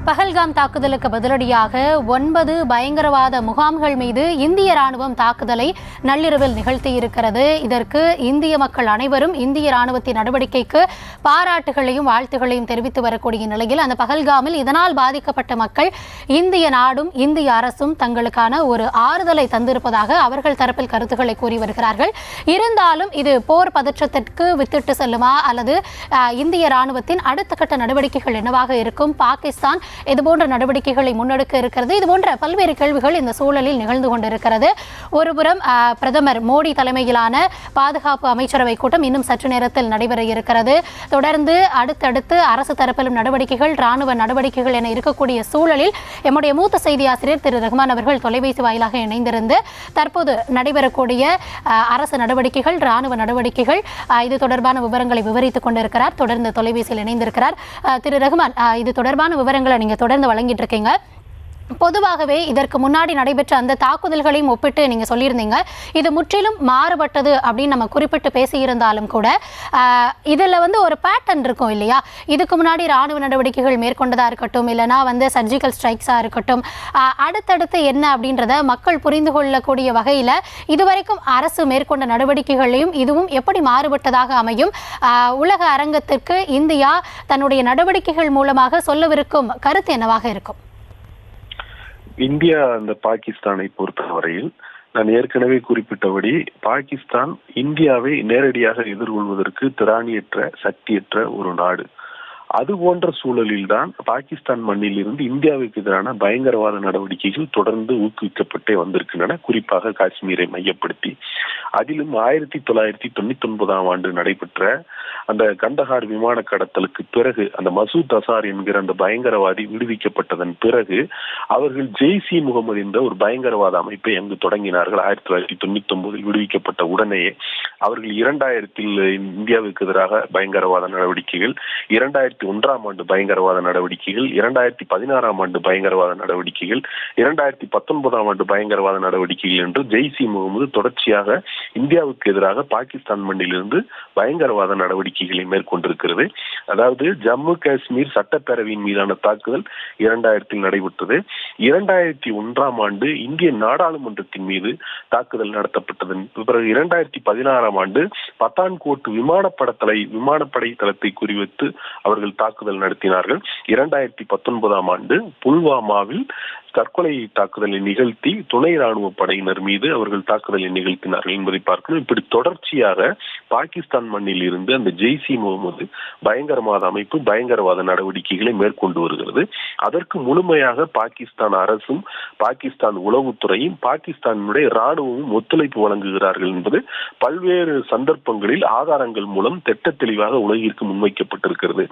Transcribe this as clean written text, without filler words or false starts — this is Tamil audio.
பஹல்காம் தாக்குதலுக்கு பதிலடியாக 9 பயங்கரவாத முகாம்கள் மீது இந்திய ராணுவம் தாக்குதலை நள்ளிரவில் நிகழ்த்தியிருக்கிறது. இதற்கு இந்திய மக்கள் அனைவரும் இந்திய ராணுவத்தின் நடவடிக்கைக்கு பாராட்டுகளையும் வாழ்த்துகளையும் தெரிவித்து வரக்கூடிய நிலையில் அந்த பஹல்காமில் இதனால் பாதிக்கப்பட்ட மக்கள் இந்திய நாடும் இந்திய அரசும் தங்களுக்கான ஒரு ஆறுதலை தந்திருப்பதாக அவர்கள் தரப்பில் கருத்துக்களை கூறி வருகிறார்கள். இருந்தாலும் இது போர் பதற்றத்திற்கு வித்திட்டு செல்லுமா அல்லது இந்திய ராணுவத்தின் அடுத்த கட்ட நடவடிக்கைகள் என்னவாக இருக்கும்? பாகிஸ்தான் இதுபோன்ற நடவடிக்கைகளை முன்னெடுக்க இருக்கிறது. இதுபோன்ற பல்வேறு கேள்விகள் இந்த சூழலில் நிகழ்ந்து கொண்டிருக்கிறது. ஒருபுறம் பிரதமர் மோடி தலைமையிலான பாதுகாப்பு அமைச்சரவை கூட்டம் இன்னும் சற்று நேரத்தில் நடைபெற இருக்கிறது. தொடர்ந்து அடுத்தடுத்து அரசு தரப்பிலும் நடவடிக்கைகள், ராணுவ நடவடிக்கைகள் என இருக்கக்கூடிய சூழலில் எம்முடைய மூத்த செய்தி ஆசிரியர் திரு ரஹ்மான் அவர்கள் தொலைபேசி வாயிலாக இணைந்திருந்து தற்போது நடைபெறக்கூடிய அரசு நடவடிக்கைகள், ராணுவ நடவடிக்கைகள் இது தொடர்பான விவரங்களை விவரித்துக் கொண்டிருக்கிறார். தொடர்ந்து தொலைபேசியில் இணைந்திருக்கிறார். திரு ரஹ்மான், இது தொடர்பான விவரங்களை நீங்க தொடர்ந்து வழங்கிட்டு இருக்கீங்க. பொதுவாகவே இதற்கு முன்னாடி நடைபெற்ற அந்த தாக்குதல்களையும் ஒப்பிட்டு நீங்க சொல்லியிருந்தீங்க, இது முற்றிலும் மாறுபட்டது அப்படின்னு நம்ம குறிப்பிட்டு பேசியிருந்தாலும் கூட இதுல ஒரு பேட்டர்ன் இருக்கும் இல்லையா? இதுக்கு முன்னாடி ராணுவ நடவடிக்கைகள் மேற்கொண்டதா இருக்கட்டும், இல்லைனா சர்ஜிக்கல் ஸ்ட்ரைக்ஸா இருக்கட்டும், அடுத்தடுத்து என்ன அப்படின்றத மக்கள் புரிந்து கொள்ளக்கூடிய வகையில இதுவரைக்கும் அரசு மேற்கொண்ட நடவடிக்கைகளையும் இதுவும் எப்படி மாறுபட்டதாக அமையும்? உலக அரங்கத்திற்கு இந்தியா தன்னுடைய நடவடிக்கைகள் மூலமாக சொல்லவிருக்கும் கருத்து என்னவாக இருக்கும்? இந்தியா அந்த பாகிஸ்தானை பொறுத்தவரையில் நான் ஏற்கனவே குறிப்பிட்டபடி பாகிஸ்தான் இந்தியாவை நேரடியாக எதிர்கொள்வதற்கு திராணியற்ற, சக்தியற்ற ஒரு நாடு. அது போன்ற சூழலில்தான் பாகிஸ்தான் மண்ணில் இருந்து இந்தியாவுக்கு எதிரான பயங்கரவாத நடவடிக்கைகள் தொடர்ந்து ஊக்குவிக்கப்பட்டே வந்திருக்கின்றன, குறிப்பாக காஷ்மீரை மையப்படுத்தி. அதிலும் 1999 நடைபெற்ற அந்த கந்தஹார் விமான கடத்தலுக்கு பிறகு அந்த மசூத் அசார் என்கிற அந்த பயங்கரவாதி விடுவிக்கப்பட்டதன் பிறகு அவர்கள் ஜெய்சி முகமது என்ற ஒரு பயங்கரவாத அமைப்பை அங்கு தொடங்கினார்கள். 1999 விடுவிக்கப்பட்ட உடனேயே அவர்கள் 2000 இந்தியாவுக்கு எதிராக பயங்கரவாத நடவடிக்கைகள், 2001 பயங்கரவாத நடவடிக்கைகள், 2016 பயங்கரவாத நடவடிக்கைகள், 2019 பயங்கரவாத நடவடிக்கைகள் என்று ஜெய்சி முகமது தொடர்ச்சியாக இந்தியாவுக்கு எதிராக பாகிஸ்தான் மண்ணிலிருந்து பயங்கரவாத நடவடிக்கைகளை மேற்கொண்டிருக்கிறது. அதாவது ஜம்மு காஷ்மீர் சட்டப்பேரவையின் மீதான தாக்குதல் 2000 நடைபெற்றது. 2001 இந்திய நாடாளுமன்றத்தின் மீது தாக்குதல் நடத்தப்பட்டதன் பிறகு 2016 பத்தான்கோட் விமானப்படை தளத்தை குறிவைத்து அவர்கள் தாக்குதல் நடத்தினார்கள். 2019 புல்வாமாவில் தற்கொலை தாக்குதலை நிகழ்த்தி துணை ராணுவ படையினர் மீது அவர்கள் தாக்குதலை நிகழ்த்தினார்கள் என்பதை பார்க்கணும். இப்படி தொடர்ச்சியாக பாகிஸ்தான் மண்ணில் இருந்து அந்த ஜெய்சி முகமது பயங்கரவாத அமைப்பு பயங்கரவாத நடவடிக்கைகளை மேற்கொண்டு வருகிறது. அதற்கு முழுமையாக பாகிஸ்தான் அரசும் பாகிஸ்தான் உளவுத்துறையும் பாகிஸ்தானுடைய ராணுவமும் ஒத்துழைப்பு வழங்குகிறார்கள் என்பது பல்வேறு சந்தர்ப்பங்களில் ஆதாரங்கள் மூலம் திட்ட தெளிவாக உலகிற்கு முன்வைக்கப்பட்டிருக்கிறது.